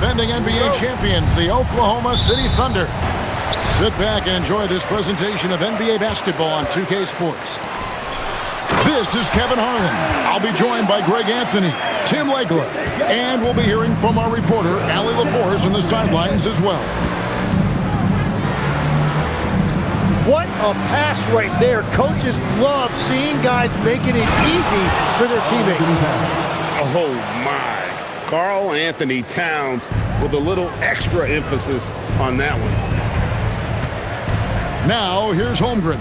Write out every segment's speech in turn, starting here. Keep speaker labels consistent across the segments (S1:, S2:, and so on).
S1: defending NBA champions, the Oklahoma City Thunder. Sit back and enjoy this presentation of NBA basketball on 2K Sports. This is Kevin Harlan. I'll be joined by Greg Anthony, Tim Legler, and we'll be hearing from our reporter, Allie LaForce, on the sidelines as well.
S2: What a pass right there. Coaches love seeing guys making it easy for their teammates.
S3: Oh, my. Karl Anthony Towns with a little extra emphasis on that one.
S1: Now, here's Holmgren.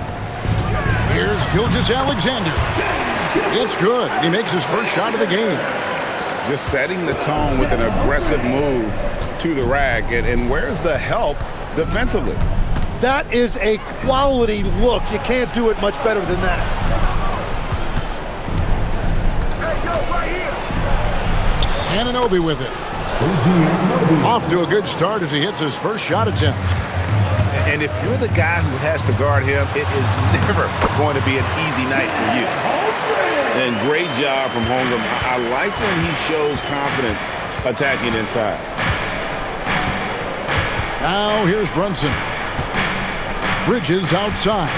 S1: Here's Gilgeous-Alexander. It's good. He makes his first shot of the game.
S3: Just setting the tone with an aggressive move to the rack. And where's the help defensively?
S2: That is a quality look. You can't do it much better than that.
S3: Hey, yo, right here.
S1: Anunoby with it. Off to a good start as he hits his first shot attempt.
S3: And if you're the guy who has to guard him, it is never going to be an easy night for you. And great job from Holmgren. I like when he shows confidence attacking inside.
S1: Now here's Brunson. Bridges outside.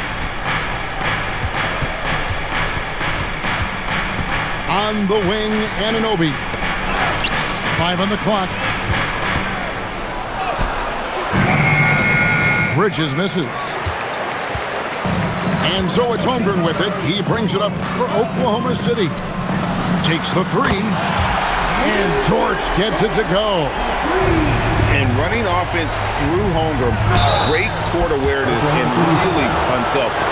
S1: On the wing, Anunoby. 5 on the clock. Bridges misses. And so it's Holmgren with it. He brings it up for Oklahoma City. Takes the three. And Torch gets it to go.
S3: And running offense through Holmgren, great court awareness and really unselfish.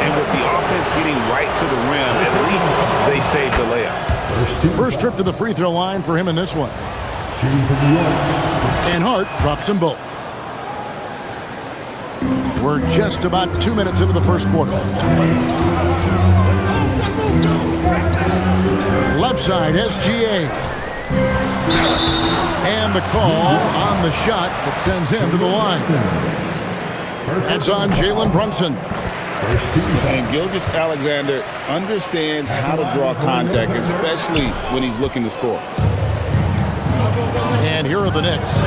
S3: And with the offense getting right to the rim, at least they saved the layup.
S1: First trip to the free throw line for him in this one. And Hart drops them both. We're just about 2 minutes into the first quarter. Left side, SGA. And the call on the shot that sends him to the line. That's on Jalen Brunson.
S3: And Gilgeous-Alexander understands how to draw contact, especially when he's looking to score.
S1: And here are the Knicks,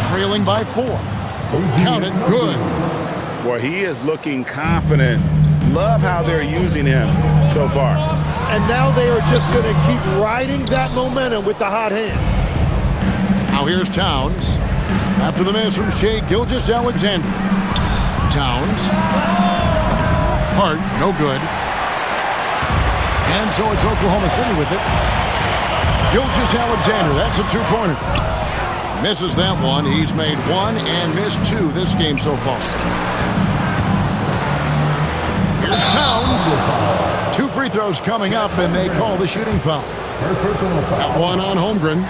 S1: trailing by 4. Count it, good.
S3: Boy, he is looking confident. Love how they're using him so far.
S2: And now they are just going to keep riding that momentum with the hot hand.
S1: Now here's Towns. After the miss from Shai Gilgeous-Alexander. Towns. Hart, no good. And so it's Oklahoma City with it. Gilgeous-Alexander, that's a two-pointer. Misses that one. He's made 1 and missed 2 this game so far. Here's Towns. 2 free throws coming up, and they call the shooting foul. That one on Holmgren.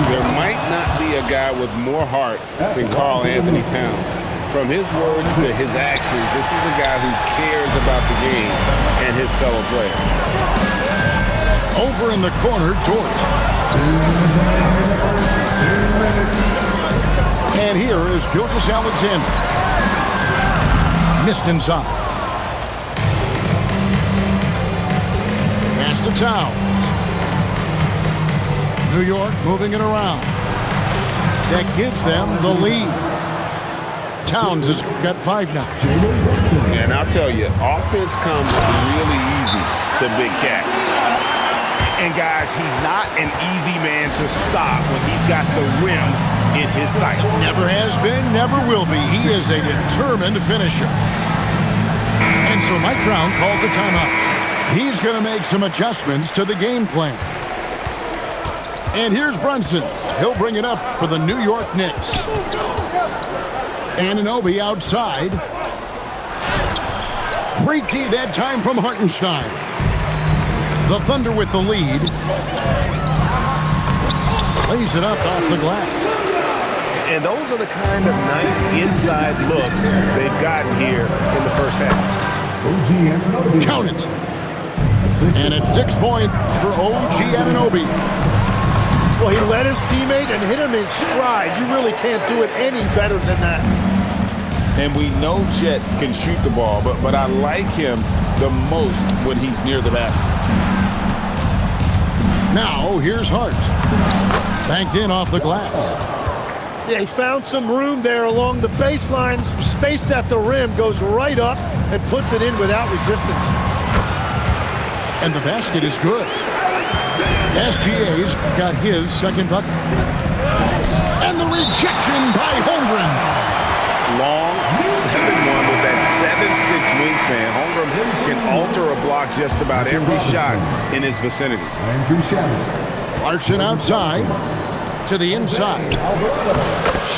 S3: There might not be a guy with more heart than Karl Anthony Towns. From his words to his actions, this is a guy who cares about the game and his fellow players.
S1: Over in the corner, Dort. And here is Gilgeous-Alexander. Missed inside. Pass to Towns. New York moving it around. That gives them the lead. Towns has got 5 now.
S3: And I'll tell you, offense comes really easy to Big Cat. And guys, he's not an easy man to stop when he's got the rim in his sights.
S1: Never has been, never will be. He is a determined finisher. And so Mike Brown calls a timeout. He's going to make some adjustments to the game plan. And here's Brunson. He'll bring it up for the New York Knicks. Anunoby outside. Great D that time from Hartenstein. The Thunder with the lead. Lays it up off the glass.
S3: And those are the kind of nice inside looks they've gotten here in the first half.
S1: Count it. And it's 6 points for OG Anunoby.
S2: Well, he led his teammate and hit him in stride. You really can't do it any better than that.
S3: And we know Chet can shoot the ball, but I like him the most when he's near the basket.
S1: Now, here's Hart. Banked in off the glass.
S2: Yeah, he found some room there along the baseline. Some space at the rim, goes right up and puts it in without resistance.
S1: And the basket is good. SGA's got his second bucket. And the rejection by Holmgren.
S3: Long 7-1 with that 7'6" wingspan. Holmgren can alter a block just about every shot in his vicinity.
S1: Clarkson outside to the inside.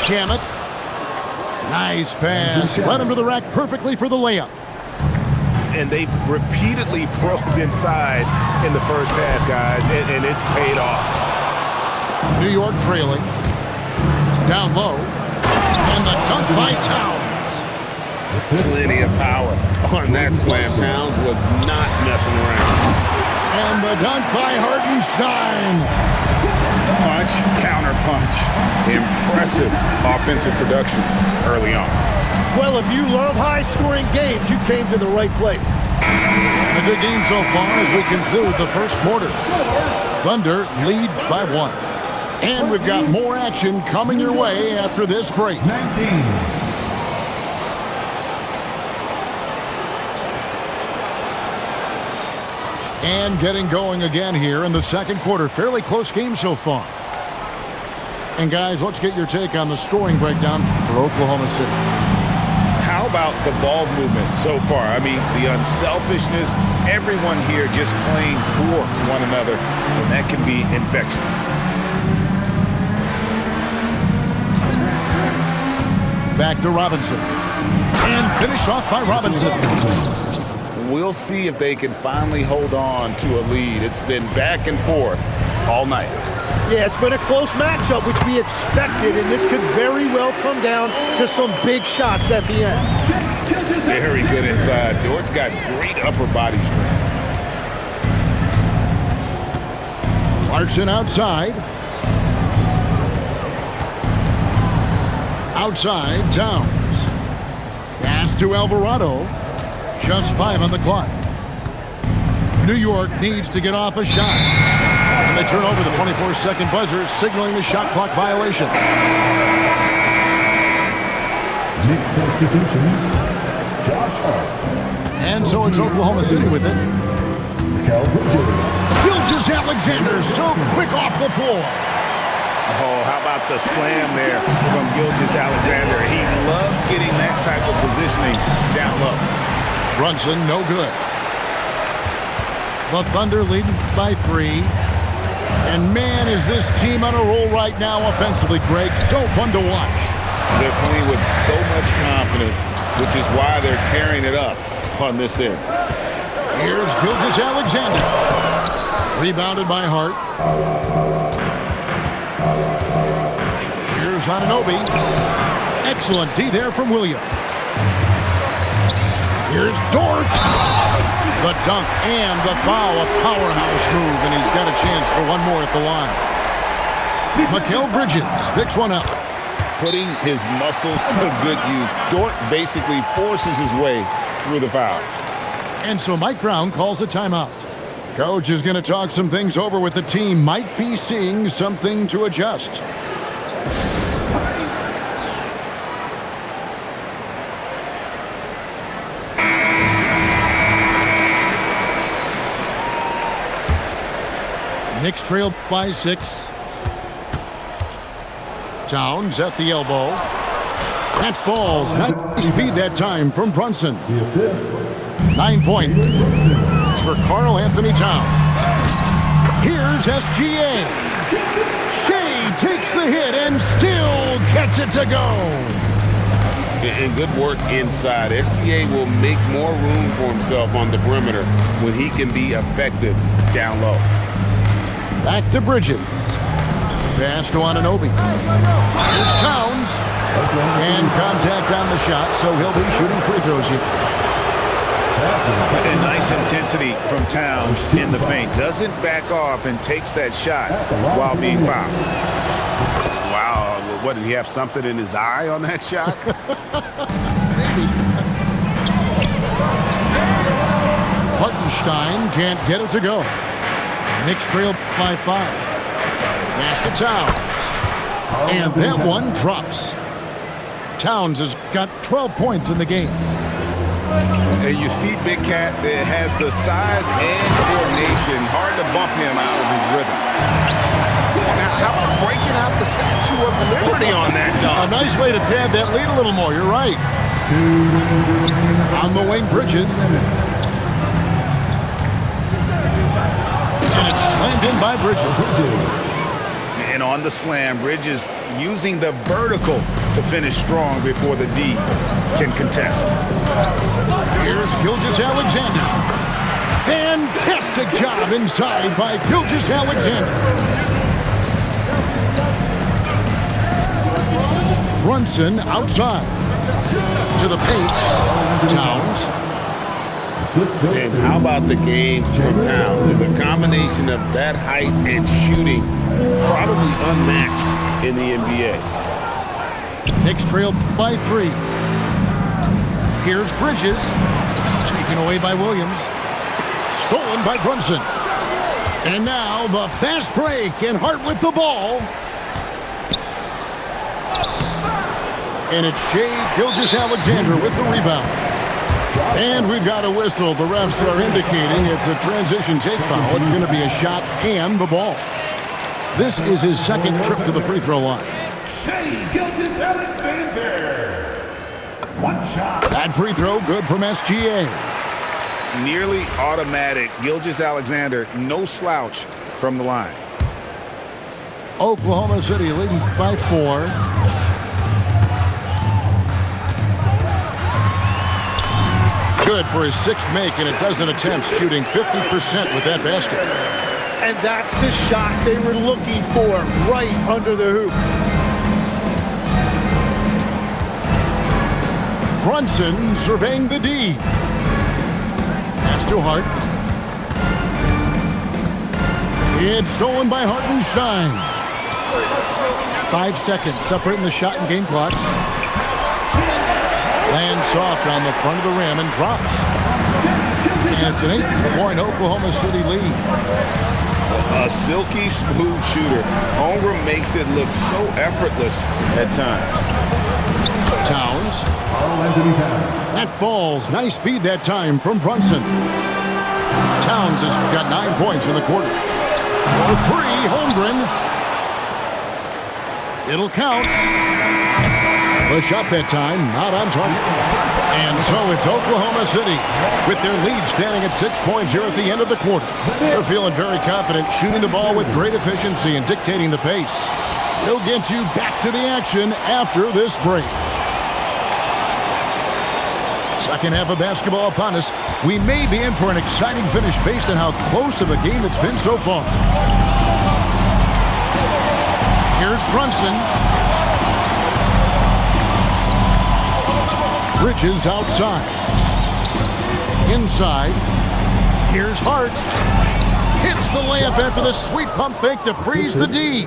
S1: Shamet. Nice pass. Led him to the rack perfectly for the layup.
S3: And they've repeatedly probed inside in the first half, guys, and it's paid off.
S1: New York trailing. Down low. And the dunk by Towns.
S3: Plenty of power on that slam. Towns was not messing around.
S1: And the dunk by Hartenstein.
S3: Punch, counter punch. Impressive offensive production early on.
S2: Well, if you love high-scoring games, you came to the right place.
S1: A good game so far as we conclude the first quarter. Thunder lead by 1. And we've got more action coming your way after this break.
S4: 19.
S1: And getting going again here in the second quarter. Fairly close game so far. And guys, let's get your take on the scoring breakdown for Oklahoma City.
S3: How about the ball movement so far? I mean, the unselfishness, everyone here just playing for one another, and that can be infectious.
S1: Back to Robinson. And finished off by Robinson.
S3: We'll see if they can finally hold on to a lead. It's been back and forth all night.
S2: Yeah, it's been a close matchup, which we expected, and this could very well come down to some big shots at the end.
S3: Very good inside. Dort's got great upper body strength.
S1: Clarkson outside. Outside, Towns. Pass to Alvarado. Just 5 on the clock. New York needs to get off a shot. And they turn over the 24-second buzzer, signaling the shot clock violation.
S4: Knicks substitution, Josh Hart.
S1: And so it's Oklahoma City with it. Gilgeous Alexander, so quick off the floor.
S3: Oh, how about the slam there from Gilgeous Alexander? He loves getting that type of positioning down low.
S1: Brunson, no good. The Thunder leading by 3. And man, is this team on a roll right now offensively, Greg. So fun to watch.
S3: They're playing with so much confidence, which is why they're tearing it up on this end.
S1: Here's Gilgeous Alexander. Rebounded by Hart. Here's Anunoby. Excellent D there from Williams. Here's Dort. The dunk and the foul, a powerhouse move, and he's got a chance for one more at the line. Mikal Bridges picks one up.
S3: Putting his muscles to good use. Dort basically forces his way through the foul.
S1: And so Mike Brown calls a timeout. Coach is going to talk some things over with the team. Might be seeing something to adjust. Knicks trail by 6. Towns at the elbow. That falls. Nice speed that time from Brunson. 9 points for Karl Anthony Towns. Here's SGA. Shea takes the hit and still gets it to go.
S3: And good work inside. SGA will make more room for himself on the perimeter when he can be effective down low.
S1: Back to Bridges. Pass to Anunoby. Here's Towns. And contact on the shot, so he'll be shooting free throws here.
S3: And nice intensity from Towns in the paint. Doesn't back off and takes that shot while being fouled. Wow, what, did he have something in his eye on that shot?
S1: Maybe. Hartenstein can't get it to go. Knicks trail by 5. Pass to Towns. And that one drops. Towns has got 12 points in the game.
S3: And you see Big Cat that has the size and coordination. Hard to bump him out of his rhythm. Now, how about breaking out the Statue of Liberty on that dunk?
S1: A nice way to pad that lead a little more. You're right. On the wing, Bridges. And it's slammed in by Bridges.
S3: And on the slam, Bridges using the vertical to finish strong before the D can contest.
S1: Here's Gilgeous-Alexander. Fantastic job inside by Gilgeous-Alexander. Brunson outside. To the paint. Towns.
S3: And how about the game from Towns? The combination of that height and shooting, probably unmatched in the NBA.
S1: Knicks trail by 3. Here's Bridges. Taken away by Williams. Stolen by Brunson. And now the fast break, and Hart with the ball. And it's Shai Gilgeous-Alexander with the rebound. And we've got a whistle. The refs are indicating it's a transition take foul. It's going to be a shot and the ball. This is his second trip to the free throw line.
S4: Shai Gilgeous-Alexander. One shot.
S1: That free throw good from SGA.
S3: Nearly automatic. Gilgeous-Alexander, no slouch from the line.
S1: Oklahoma City leading by 4. Good for his 6th make and a dozen attempts, shooting 50% with that basket.
S2: And that's the shot they were looking for, right under the hoop.
S1: Brunson surveying the D. Pass to Hart. It's stolen by Hartenstein. 5 seconds separating the shot and game clocks. Lands soft on the front of the rim and drops. And it's an 8-point Oklahoma City lead.
S3: A silky smooth shooter. Holmgren makes it look so effortless at times.
S1: Towns. That falls. Nice speed that time from Brunson. Towns has got 9 points in the quarter. The 3, Holmgren. It'll count. The shot that time, not on target. And so it's Oklahoma City with their lead standing at 6 points here at the end of the quarter. They're feeling very confident, shooting the ball with great efficiency and dictating the pace. They'll get you back to the action after this break. Second half of basketball upon us. We may be in for an exciting finish based on how close of a game it's been so far. Here's Brunson. Bridges outside. Inside. Here's Hart. Hits the layup after the sweet pump fake to freeze the D.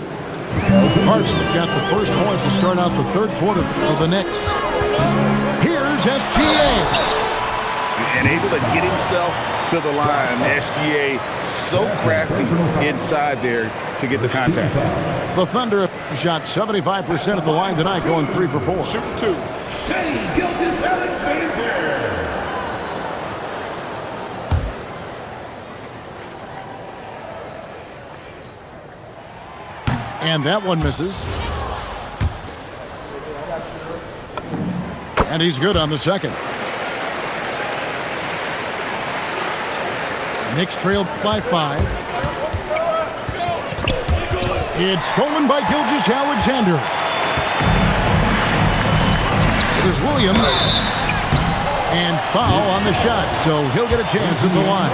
S1: Hart's got the first points to start out the third quarter for the Knicks. Here's SGA.
S3: And able to get himself to the line. SGA so crafty inside there to get the contact.
S1: The Thunder shot 75% at the line tonight, going 3 for 4.
S3: Shoot 2.
S4: Shai Gilgeous-Alexander.
S1: And that one misses. And he's good on the second. Knicks trail by 5. It's stolen by Gilgeous-Alexander. There's Williams. And foul on the shot, so he'll get a chance at the line.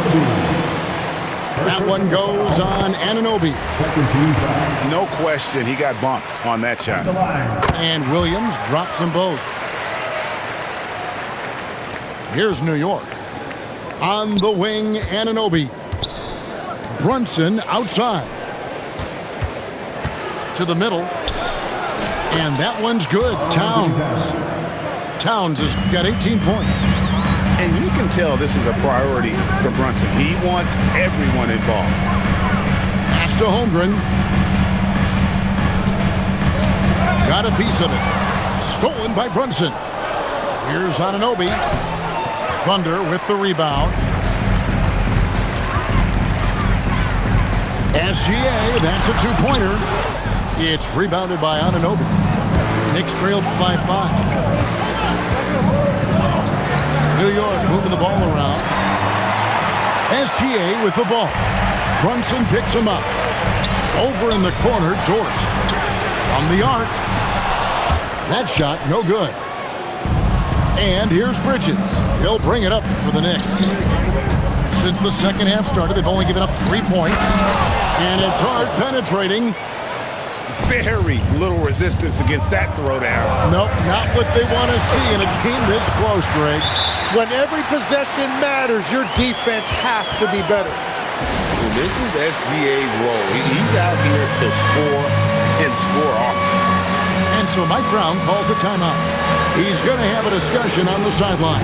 S1: That one goes on Anunoby.
S3: No question, he got bumped on that shot.
S1: And Williams drops them both. Here's New York. On the wing, Anunoby. Brunson outside. To the middle. And that one's good. Towns has got 18 points.
S3: And you can tell this is a priority for Brunson. He wants everyone involved.
S1: Pass to Holmgren. got a piece of it. Stolen by Brunson. Here's Anunoby. Thunder with the rebound. SGA, that's a two-pointer. It's rebounded by Anunoby. Knicks trailed by 5. New York moving the ball around. SGA with the ball. Brunson picks him up. Over in the corner, Dort. From the arc. That shot, no good. And here's Bridges. He'll bring it up for the Knicks. Since the second half started, they've only given up 3 points. And it's hard penetrating.
S3: Very little resistance against that throwdown.
S1: Nope, not what they want to see in a game this close, Greg.
S2: When every possession matters, your defense has to be better.
S3: And this is SGA's role. He's out here to score and score often.
S1: And so Mike Brown calls a timeout. He's going to have a discussion on the sideline.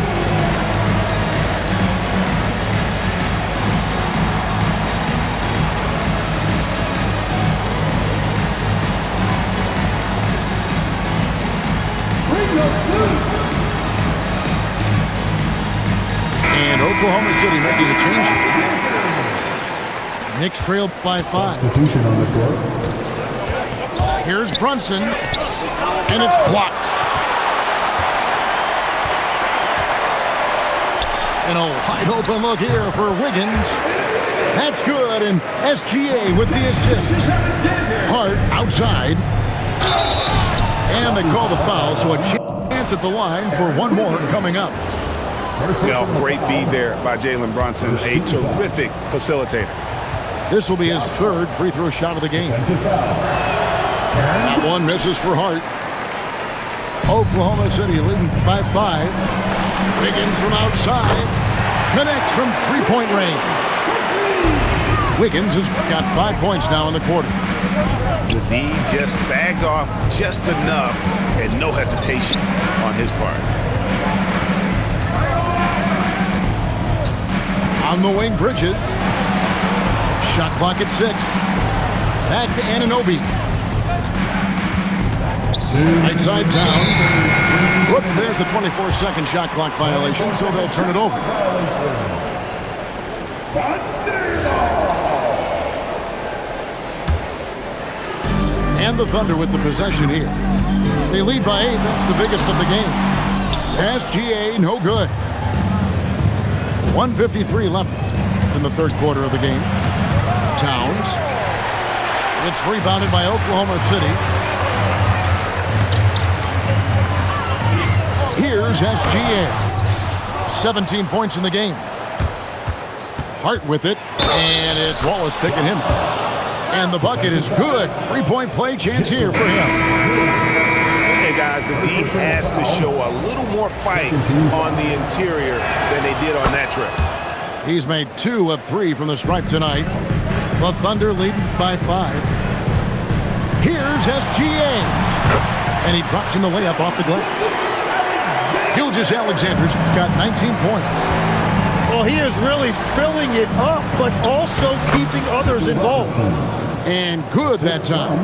S1: And Oklahoma City making a change. Knicks trailed by 5. Here's Brunson, and it's blocked. And a wide open look here for Wiggins. That's good, and SGA with the assist. Hart outside. And they call the foul, so a chance at the line for one more coming up.
S3: Great feed there by Jalen Brunson, a terrific facilitator.
S1: This will be his third free throw shot of the game. That one misses for Hart. Oklahoma City leading by 5. Wiggins from outside. Connects from three-point range. Wiggins has got 5 points now in the quarter.
S3: The D just sagged off just enough and no hesitation on his part.
S1: On the wing, Bridges. Shot clock at 6. Back to Anunoby. Right side Towns. Whoops, there's the 24-second shot clock violation, so they'll turn it over. And the Thunder with the possession here. They lead by 8. That's the biggest of the game. SGA, no good. 1:53 left in the third quarter of the game. Towns. It's rebounded by Oklahoma City. Here's SGA. 17 points in the game. Hart with it, and it's Wallace picking him up. And the bucket is good. Three-point play chance here for him.
S3: Hey, guys, the D has to show a little more fight on the interior than they did on that trip.
S1: He's made 2 of 3 from the stripe tonight. The Thunder leading by 5. Here's SGA. And he drops in the layup off the glass. Gilgeous-Alexander's got 19 points.
S2: Well, he is really filling it up, but also keeping others involved.
S1: And good that time.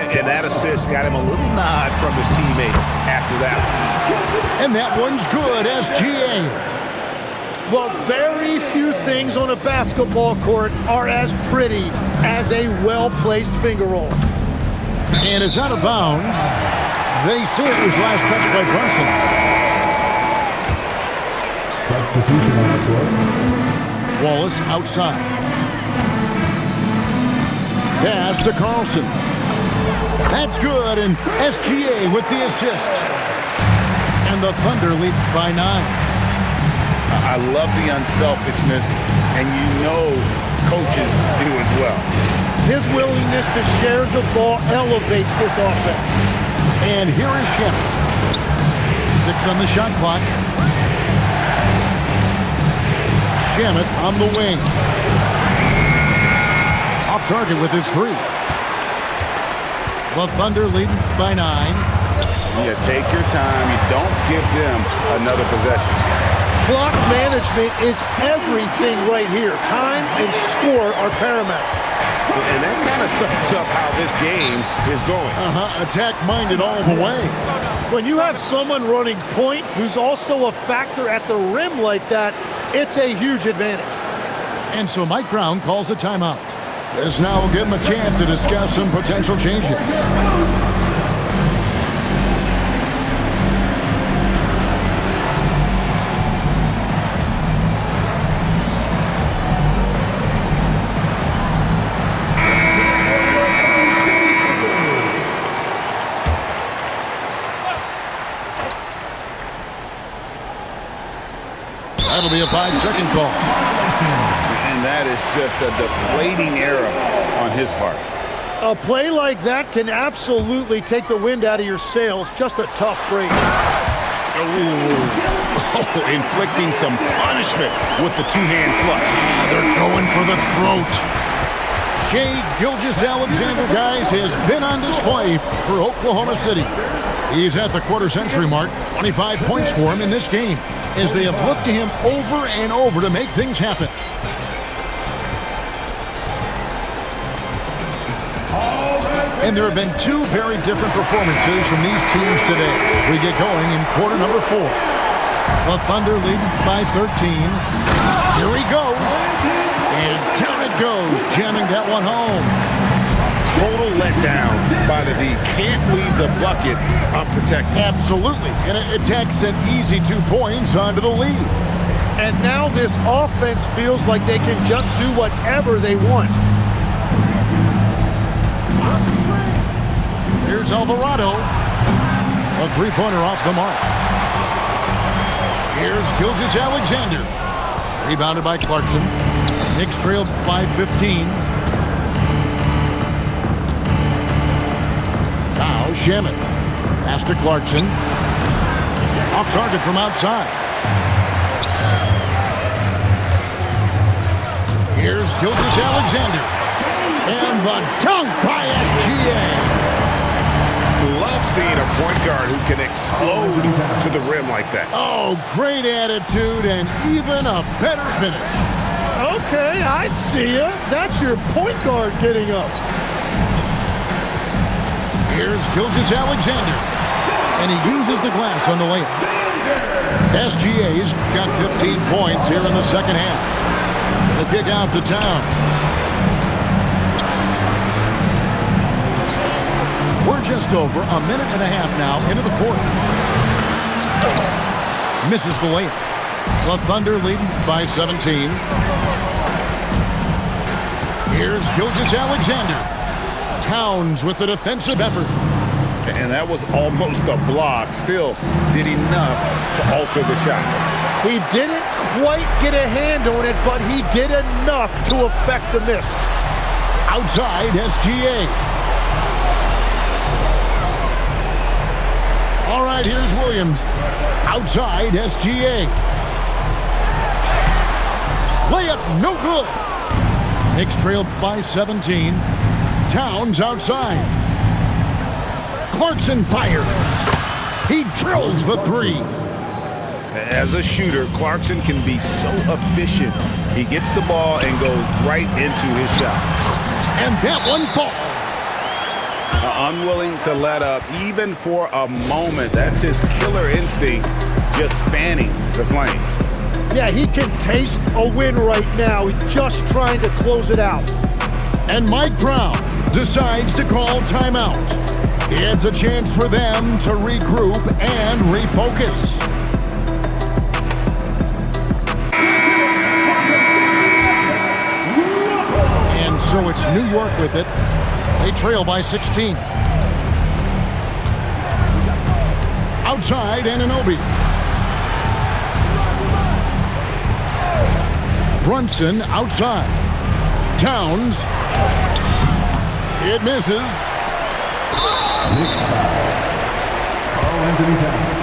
S3: And that assist got him a little nod from his teammate after that one.
S1: And that one's good, SGA.
S2: Well, very few things on a basketball court are as pretty as a well-placed finger roll.
S1: And it's out of bounds. They say it was last touched by Brunson.
S5: Substitution on the court.
S1: Wallace outside. Pass to Carlson. That's good, and SGA with the assist. And the Thunder lead by 9.
S3: I love the unselfishness, and you know coaches do as well.
S2: His willingness to share the ball elevates this offense.
S1: And here is Shamet. 6 on the shot clock. Shamet on the wing. Off target with his 3. The Thunder leading by 9.
S3: Yeah, take your time. You don't give them another possession.
S2: Clock management is everything right here. Time and score are paramount.
S3: And that kind of sums up how this game is going.
S1: Attack-minded all the way.
S2: When you have someone running point who's also a factor at the rim like that, it's a huge advantage.
S1: And so Mike Brown calls a timeout. This now will give him a chance to discuss some potential changes. That'll be a 5-second call.
S3: And that is just a deflating error on his part.
S2: A play like that can absolutely take the wind out of your sails. Just a tough break.
S3: Inflicting some punishment with the two-hand flush.
S1: They're going for the throat. Shai Gilgeous-Alexander, guys, has been on display for Oklahoma City. He's at the quarter-century mark. 25 points for him in this game, as they have looked to him over and over to make things happen. And there have been two very different performances from these teams today as we get going in quarter number 4. The Thunder lead by 13. Here he goes. And down it goes, jamming that one home.
S3: Total letdown by the D. Can't leave the bucket unprotected.
S1: Absolutely. And it attacks an easy 2 points onto the lead.
S2: And now this offense feels like they can just do whatever they want.
S1: Here's Alvarado. A three-pointer off the mark. Here's Gilgeous-Alexander. Rebounded by Clarkson. Knicks trail by 15. Now Shaman. Pass to Clarkson. Off target from outside. Here's Gilgeous-Alexander. And the dunk by SGA.
S3: Love seeing a point guard who can explode to the rim like that.
S1: Oh, great attitude and even a better finish.
S2: Okay, I see ya. That's your point guard getting up.
S1: Here's Gilgeous-Alexander. And he uses the glass on the layup. SGA's got 15 points here in the second half. The kick out to Towns. We're just over a minute and a half now into the fourth. Misses the layup. The Thunder leading by 17. Here's Gilgeous-Alexander. Towns with the defensive effort.
S3: And that was almost a block. Still did enough to alter the shot.
S2: He didn't quite get a hand on it, but he did enough to affect the miss.
S1: Outside SGA. All right, here's Williams. Outside SGA. Layup no good. Knicks trail by 17. Towns outside. Clarkson fires. He drills the three.
S3: As a shooter, Clarkson can be so efficient. He gets the ball and goes right into his shot.
S1: And that one falls.
S3: Unwilling to let up even for a moment. That's his killer instinct, just fanning the flames.
S2: Yeah, he can taste a win right now. He's just trying to close it out.
S1: And Mike Brown decides to call timeout. It's a chance for them to regroup and refocus. And so it's New York with it. They trail by 16. Outside, Anunoby. Brunson outside. Towns. It misses.
S5: Knicks foul. Karl-Anthony Towns.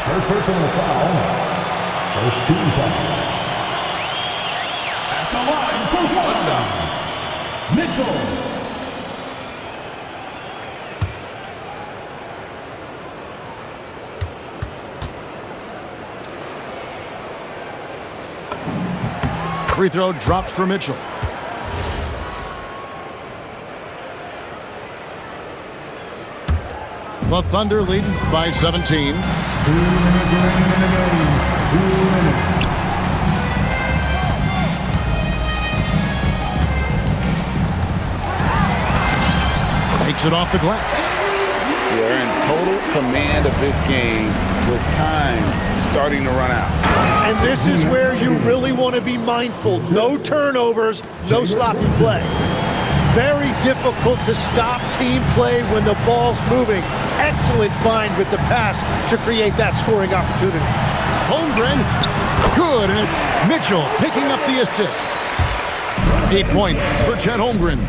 S5: First personal foul. First team foul. At the line for one.
S3: What's up?
S5: Mitchell.
S1: Free throw dropped for Mitchell. The Thunder leading by 17.
S5: 2 minutes remaining in the game. 2 minutes.
S1: Takes it off the glass.
S3: They're in total command of this game with time starting to run out.
S2: And this is where you really want to be mindful. No turnovers, no sloppy play. Very difficult to stop team play when the ball's moving. Excellent find with the pass to create that scoring opportunity.
S1: Holmgren, good, and it's Mitchell picking up the assist. 8 points for Chet Holmgren.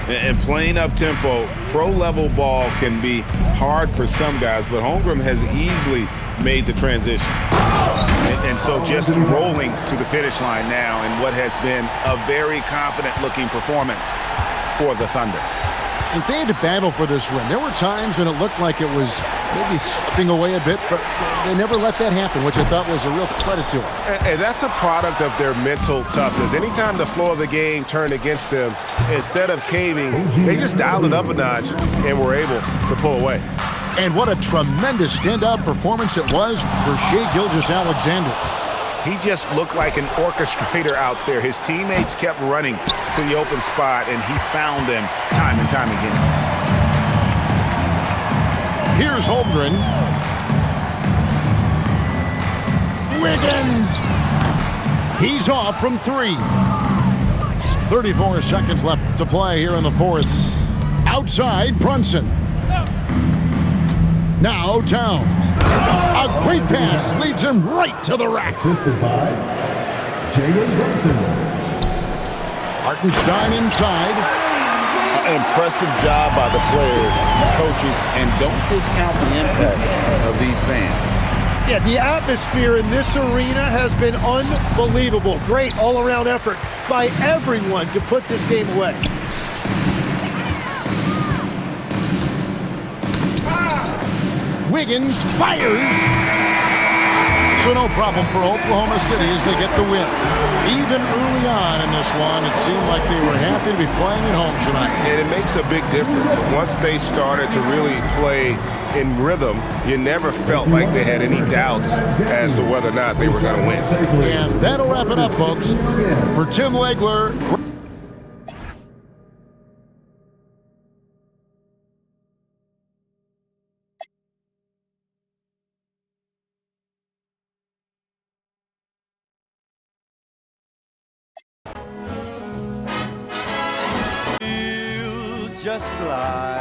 S3: And playing up-tempo, pro-level ball can be hard for some guys, but Holmgren has easily made the transition. And so just rolling to the finish line now in what has been a very confident-looking performance for the Thunder.
S1: And they had to battle for this win. There were times when it looked like it was maybe slipping away a bit, but they never let that happen, which I thought was a real credit to them.
S6: And that's a product of their mental toughness. Anytime the flow of the game turned against them, instead of caving, they just dialed it up a notch and were able to pull away.
S1: And what a tremendous standout performance it was for Shai Gilgeous-Alexander.
S6: He just looked like an orchestrator out there. His teammates kept running to the open spot, and he found them time and time again.
S1: Here's Holmgren. Wiggins! He's off from 3. 34 seconds left to play here in the fourth. Outside, Brunson. Now Towns. A great pass leads him right to the rack.
S5: Assisted by Jalen Brunson.
S1: Hartenstein inside.
S3: Impressive job by the players, coaches, and don't discount the impact of these fans.
S2: Yeah, the atmosphere in this arena has been unbelievable. Great all-around effort by everyone to put this game away.
S1: Wiggins fires. So no problem for Oklahoma City as they get the win. Even early on in this one, it seemed like they were happy to be playing at home tonight.
S6: And it makes a big difference. Once they started to really play in rhythm, you never felt like they had any doubts as to whether or not they were going to win.
S1: And that'll wrap it up, folks. For Tim Legler.
S7: Just glide.